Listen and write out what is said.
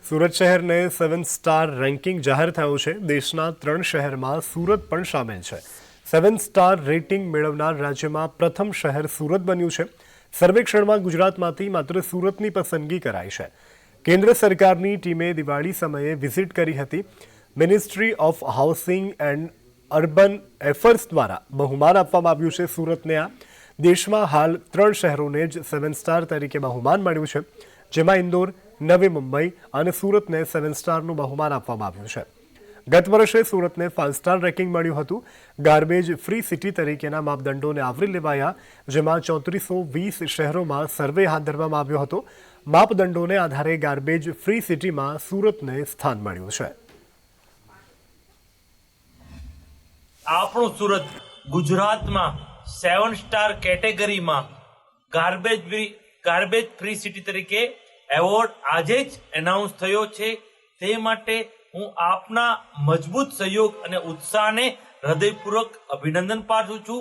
સુરત શહેરને 7 star ranking જાહેર થયું છે। દેશના 3 શહેરમાં સુરત પણ સામેલ છે। 7 સ્ટાર રેટિંગ મેળવનાર રાજ્યમાં પ્રથમ શહેર સુરત બન્યું છે। સર્વેક્ષણમાં ગુજરાતમાંથી માત્ર સુરતની પસંદગી કરાઈ છે। કેન્દ્ર સરકારની ટીમે દિવાળી સમયે વિઝિટ કરી હતી। Ministry of Housing and Urban Affairs દ્વારા બહુમાન આપવામાં આવ્યું છે સુરતને। આ દેશમાં હાલ 3 શહેરોને જ 7 સ્ટાર તરીકે બહુમાન મળ્યું છે, જેમાં ઇન્દોર, નવી મુંબઈ અને સુરતને 7 સ્ટારનું બહુમાન આપવામાં આવ્યું છે। ગત વર્ષે સુરતને 5 સ્ટાર રેન્કિંગ મળ્યું હતું। ગાર્બેજ ફ્રી સિટી તરીકેના માપદંડોને આવરી લેવાયા, જેમાં 3420 શહેરોમાં સર્વે હાથ ધરવામાં આવ્યો હતો। માપદંડોને આધારે ગાર્બેજ ફ્રી સિટીમાં સુરતને સ્થાન મળ્યું છે। આપણું સુરત ગુજરાતમાં 7 સ્ટાર કેટેગરીમાં ગાર્બેજ ફ્રી સિટી તરીકે એવોર્ડ આજે જ એનાઉન્સ થયો છે। તે માટે હું આપના મજબૂત સહયોગ અને ઉત્સાહને હૃદયપૂર્વક અભિનંદન પાઠવું છું।